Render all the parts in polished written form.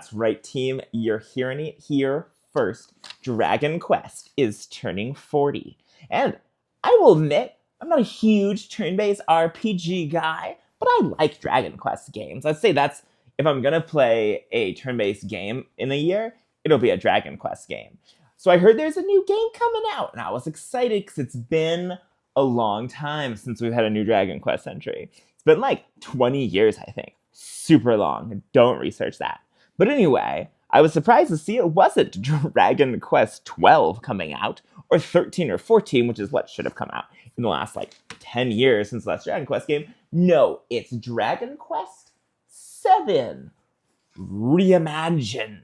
That's right, team. You're hearing it here first. Dragon Quest is turning 40. And I will admit, I'm not a huge turn-based RPG guy, but I like Dragon Quest games. I'd say that's, if I'm going to play a turn-based game in a year, it'll be a Dragon Quest game. So I heard there's a new game coming out, and I was excited because it's been a long time since we've had a new Dragon Quest entry. It's been like 20 years, I think. Super long. Don't research that. But anyway, I was surprised to see it wasn't Dragon Quest 12 coming out, or 13 or 14, which is what should have come out in the last like 10 years since the last Dragon Quest game. No, it's Dragon Quest 7 Reimagined.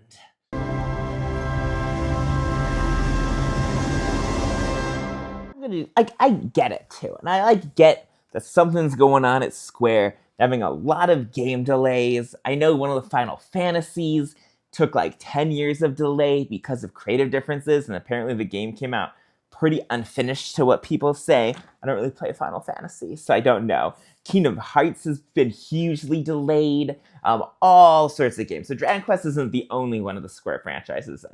I get it too, and I get that something's going on at Square, having a lot of game delays. I know one of the Final Fantasies took like 10 years of delay because of creative differences, and apparently the game came out pretty unfinished to what people say. I don't really play Final Fantasy, so I don't know. Kingdom Hearts has been hugely delayed, all sorts of games. So Dragon Quest isn't the only one of the Square franchises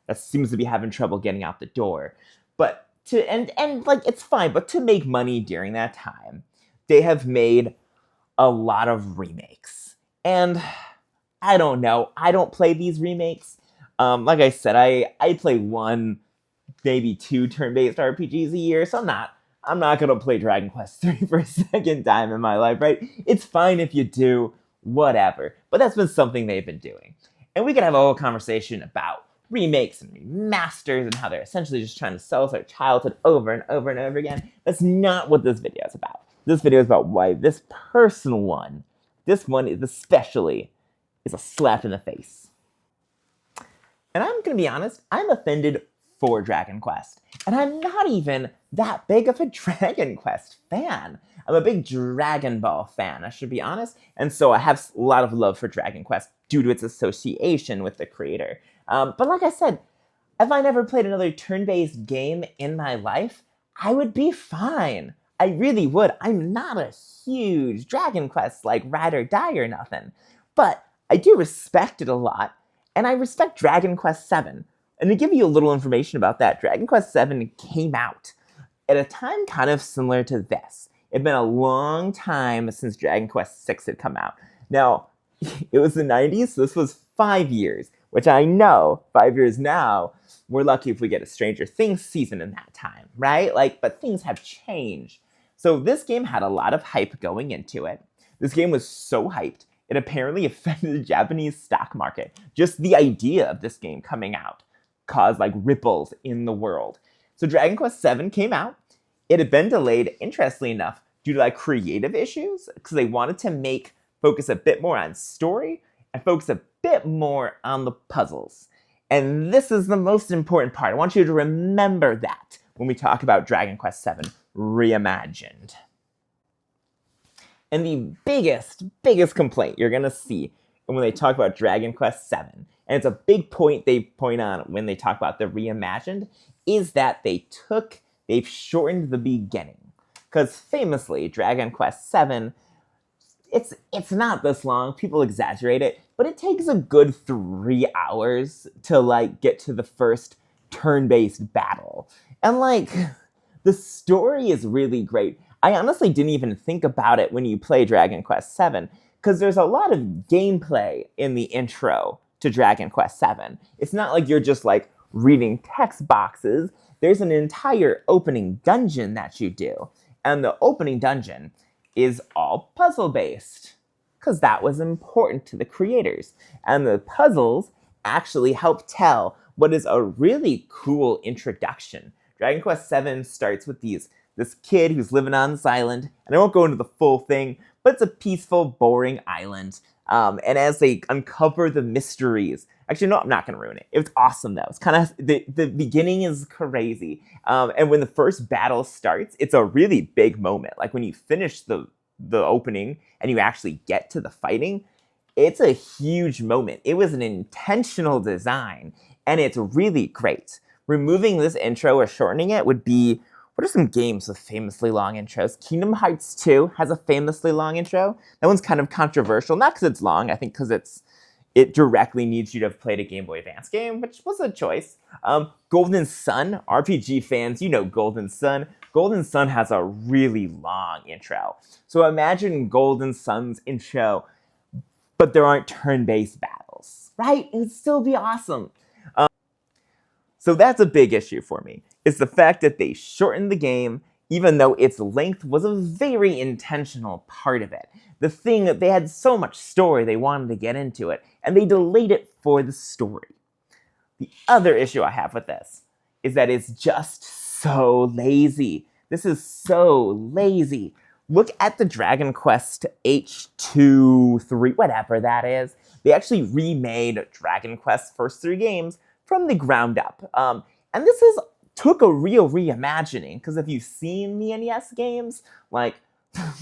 that seems to be having trouble getting out the door. But like it's fine, but to make money during that time, they have made a lot of remakes. And I don't know. I don't play these remakes. Like I said, I play one, maybe two turn-based RPGs a year, so I'm not gonna play Dragon Quest 3 for a second time in my life, right? It's fine if you do, whatever. But that's been something they've been doing. And we could have a whole conversation about remakes and remasters and how they're essentially just trying to sell us our childhood over and over and over again. That's not what this video is about. This video is about why this one is especially a slap in the face. And I'm going to be honest, I'm offended for Dragon Quest. And I'm not even that big of a Dragon Quest fan. I'm a big Dragon Ball fan, I should be honest. And so I have a lot of love for Dragon Quest due to its association with the creator. But like I said, if I never played another turn-based game in my life, I would be fine. I really would. I'm not a huge Dragon Quest, like, ride or die or nothing. But I do respect it a lot, and I respect Dragon Quest VII. And to give you a little information about that, Dragon Quest VII came out at a time kind of similar to this. It'd been a long time since Dragon Quest VI had come out. Now, it was the 90s, so this was 5 years, which I know, 5 years now, we're lucky if we get a Stranger Things season in that time, right? But things have changed. So this game had a lot of hype going into it. This game was so hyped, it apparently offended the Japanese stock market. Just the idea of this game coming out caused ripples in the world. So Dragon Quest VII came out. It had been delayed, interestingly enough, due to creative issues, because they wanted to focus a bit more on story and focus a bit more on the puzzles. And this is the most important part. I want you to remember that when we talk about Dragon Quest VII Reimagined. And the biggest complaint you're going to see when they talk about Dragon Quest VII, and it's a big point they point on when they talk about the Reimagined, is that they've shortened the beginning. Because famously, Dragon Quest VII, it's not this long. People exaggerate it, but it takes a good 3 hours to get to the first turn-based battle. And the story is really great. I honestly didn't even think about it when you play Dragon Quest VII, because there's a lot of gameplay in the intro to Dragon Quest VII. It's not like you're just reading text boxes. There's an entire opening dungeon that you do. And the opening dungeon is all puzzle-based, because that was important to the creators. And the puzzles actually help tell what is a really cool introduction. Dragon Quest VII starts with this kid who's living on this island, and I won't go into the full thing, but it's a peaceful, boring island. And as they uncover the mysteries, actually, no, I'm not going to ruin it. It's awesome, though. It's kind of, the beginning is crazy. And when the first battle starts, it's a really big moment. When you finish the opening and you actually get to the fighting, it's a huge moment. It was an intentional design, and it's really great. Removing this intro or shortening it would be, what are some games with famously long intros? Kingdom Hearts 2 has a famously long intro. That one's kind of controversial, not because it's long, I think because it directly needs you to have played a Game Boy Advance game, which was a choice. Golden Sun, RPG fans, you know Golden Sun. Golden Sun has a really long intro. So imagine Golden Sun's intro, but there aren't turn-based battles, right? It would still be awesome. So that's a big issue for me, is the fact that they shortened the game, even though its length was a very intentional part of it. The thing that they had so much story they wanted to get into it, and they delayed it for the story. The other issue I have with this is that it's just so lazy. This is so lazy. Look at the Dragon Quest H2, 3, whatever that is. They actually remade Dragon Quest's first 3 games from the ground up. And this took a real reimagining, because if you've seen the NES games, like,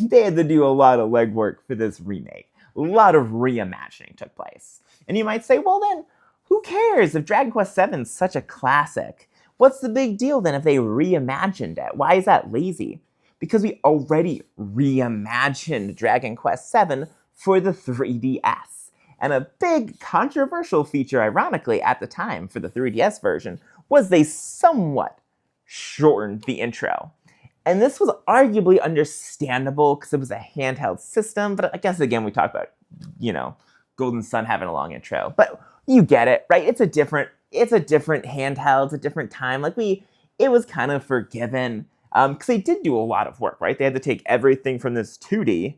they had to do a lot of legwork for this remake. A lot of reimagining took place. And you might say, well then, who cares if Dragon Quest VII is such a classic? What's the big deal then if they reimagined it? Why is that lazy? Because we already reimagined Dragon Quest VII for the 3DS. And a big controversial feature, ironically, at the time for the 3DS version was they somewhat shortened the intro. And this was arguably understandable because it was a handheld system, but I guess again we talked about, Golden Sun having a long intro. But you get it, right? It's a different handheld, it's a different time. It was kind of forgiven. Because they did do a lot of work, right? They had to take everything from this 2D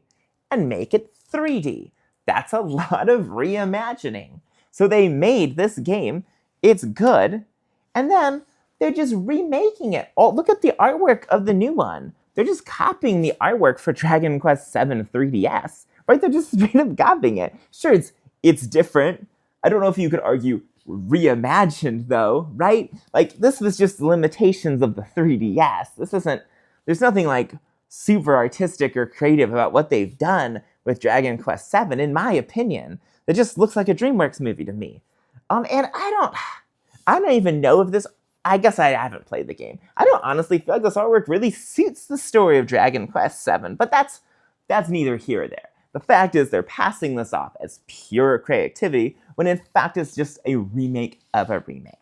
and make it 3D. That's a lot of reimagining. So they made this game, it's good, and then they're just remaking it. Oh, look at the artwork of the new one. They're just copying the artwork for Dragon Quest VII 3DS, right? They're just straight up copying it. Sure, it's different. I don't know if you could argue reimagined though, right? This was just limitations of the 3DS. There's nothing super artistic or creative about what they've done with Dragon Quest VII, in my opinion. It just looks like a DreamWorks movie to me. And I don't even know if this, I guess I haven't played the game. I don't honestly feel like this artwork really suits the story of Dragon Quest VII, but that's neither here or there. The fact is they're passing this off as pure creativity when in fact it's just a remake of a remake.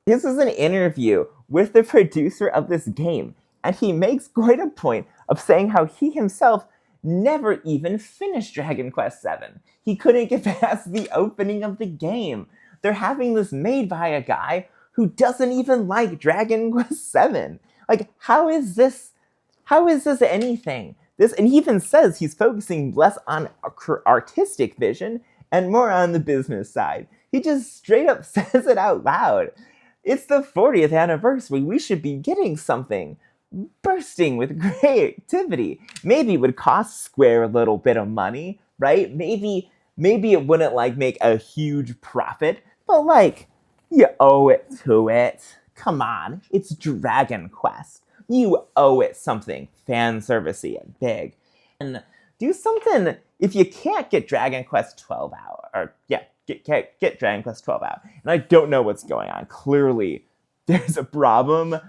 This is an interview with the producer of this game, and he makes quite a point of saying how he himself never even finished Dragon Quest VII. He couldn't get past the opening of the game. They're having this made by a guy who doesn't even like Dragon Quest VII. How is this anything? And he even says he's focusing less on artistic vision and more on the business side. He just straight up says it out loud. It's the 40th anniversary. We should be getting something bursting with creativity. Maybe it would cost Square a little bit of money, right? Maybe it wouldn't make a huge profit, but you owe it to it. Come on, it's Dragon Quest. You owe it something fan servicey and big. And do something. If you can't get Dragon Quest 12 out, get Dragon Quest 12 out. And I don't know what's going on. Clearly, there's a problem.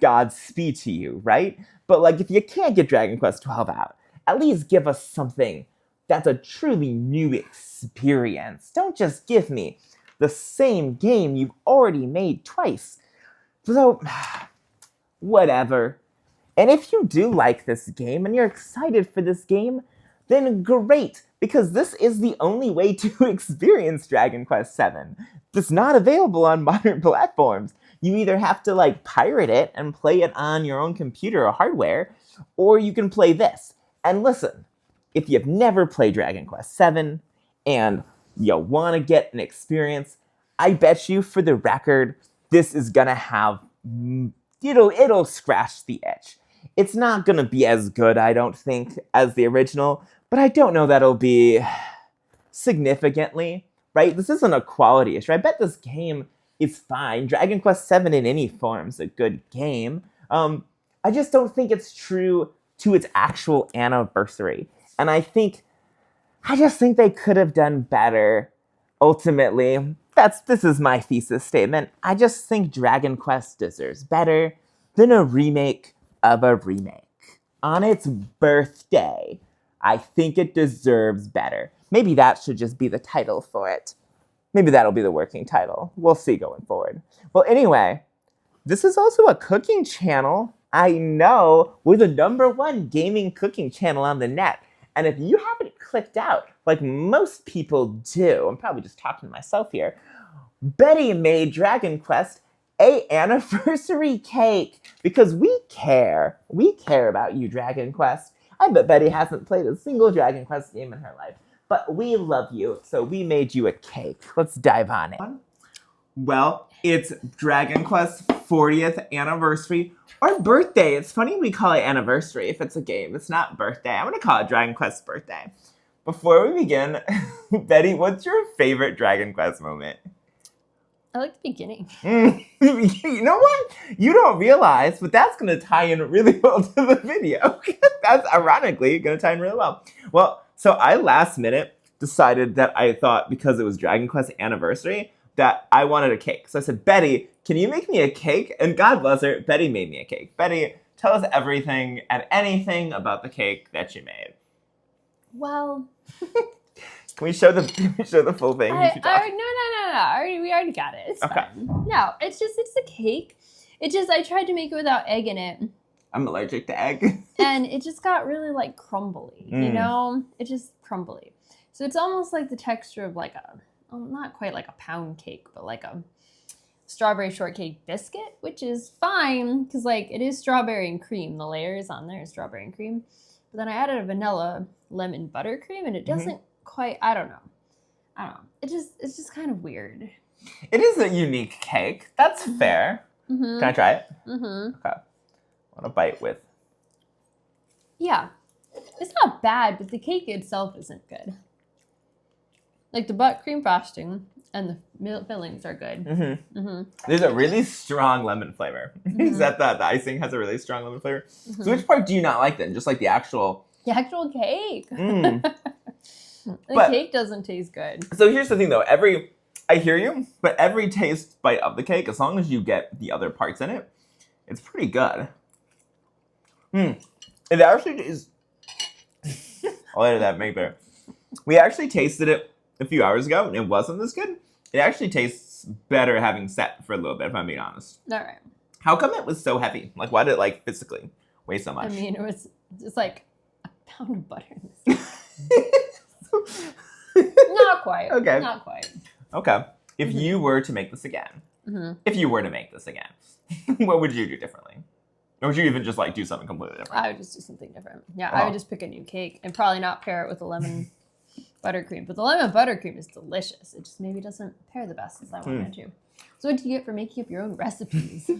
Godspeed to you, right? But if you can't get Dragon Quest 12 out, at least give us something that's a truly new experience. Don't just give me the same game you've already made twice. So, whatever. And if you do like this game and you're excited for this game, then great, because this is the only way to experience Dragon Quest VII. It's not available on modern platforms. You either have to pirate it and play it on your own computer or hardware, or you can play this. And listen, if you've never played Dragon Quest VII and you want to get an experience, I bet you, for the record, this is gonna have, it'll scratch the itch. It's not gonna be as good, I don't think, as the original, but I don't know that it'll be significantly, right? This isn't a quality issue. I bet this game is fine. Dragon Quest VII in any form is a good game. I just don't think it's true to its actual anniversary. And I just think they could have done better. Ultimately, this is my thesis statement. I just think Dragon Quest deserves better than a remake of a remake. On its birthday, I think it deserves better. Maybe that should just be the title for it. Maybe that'll be the working title. We'll see going forward. Well, anyway, this is also a cooking channel. I know, we're the #1 gaming cooking channel on the net. And if you haven't clicked out, like most people do, I'm probably just talking to myself here, Betty made Dragon Quest a anniversary cake because we care. We care about you, Dragon Quest. I bet Betty hasn't played a single Dragon Quest game in her life. But we love you, so we made you a cake. Let's dive on it. Well, it's Dragon Quest 40th anniversary or birthday. It's funny we call it anniversary if it's a game. It's not birthday. I'm going to call it Dragon Quest birthday. Before we begin, Betty, what's your favorite Dragon Quest moment? I like the beginning. You know what? You don't realize, but that's going to tie in really well to the video. That's ironically going to tie in really well. Well, so I last minute decided that I thought because it was Dragon Quest anniversary that I wanted a cake. So I said, Betty, can you make me a cake? And God bless her, Betty made me a cake. Betty, tell us everything and anything about the cake that you made. Well, Can we show the full thing? no. We already got it. It's fine. No, it's a cake. I tried to make it without egg in it. I'm allergic to egg. And it just got really like crumbly, you know? It's just crumbly. So it's almost like the texture of like not quite like a pound cake, but like a strawberry shortcake biscuit, which is fine because like it is strawberry and cream. The layers on there is strawberry and cream. But then I added a vanilla lemon buttercream and it doesn't quite, I don't know. It's just kind of weird. It is a unique cake. That's fair. Can I try it? Okay. I want to bite with. Yeah. It's not bad, but the cake itself isn't good. Like the buttercream frosting and the fillings are good. There's a really strong lemon flavor. Is that the icing has a really strong lemon flavor? So which part do you not like then? Just like the actual... The actual cake. The cake doesn't taste good. So here's the thing though. I hear you, but every taste bite of the cake, as long as you get the other parts in it, it's pretty good. It actually is... I'll edit that, make better. We actually tasted it a few hours ago, and it wasn't this good. It actually tastes better having sat for a little bit, if I'm being honest. All right. How come it was so heavy? Like, why did it, like, physically weigh so much? I mean, it was just like a pound of butter in this. Not quite. Okay. Not quite. Okay. If you were to make this again, what would you do differently? Or would you even just, like, do something completely different? I would just do something different. Yeah, I would just pick a new cake and probably not pair it with a lemon buttercream. But the lemon buttercream is delicious. It just maybe doesn't pair the best as I wanted to. So what do you get for making up your own recipes?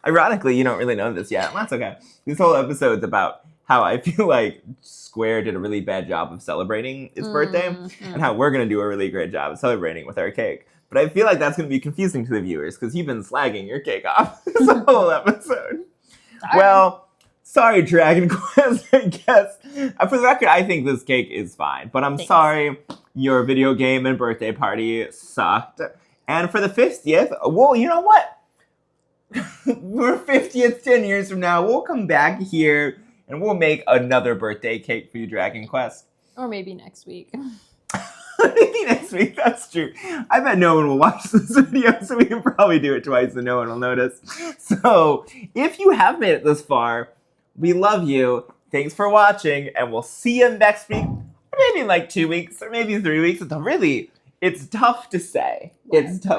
Ironically, you don't really know this yet. That's okay. This whole episode's about how I feel like Square did a really bad job of celebrating its birthday and how we're going to do a really great job of celebrating with our cake. But I feel like that's going to be confusing to the viewers because you've been slagging your cake off this whole episode. Sorry. Well, sorry, Dragon Quest, I guess. For the record, I think this cake is fine. But I'm sorry your video game and birthday party sucked. And for the 50th, well, you know what? We're 50th 10 years from now. We'll come back here and we'll make another birthday cake for you, Dragon Quest. Or maybe next week. Maybe next week, that's true. I bet no one will watch this video, so we can probably do it twice and no one will notice. So, if you have made it this far, we love you. Thanks for watching, and we'll see you next week. Or maybe in like 2 weeks, or maybe 3 weeks. It's tough to say. It's tough.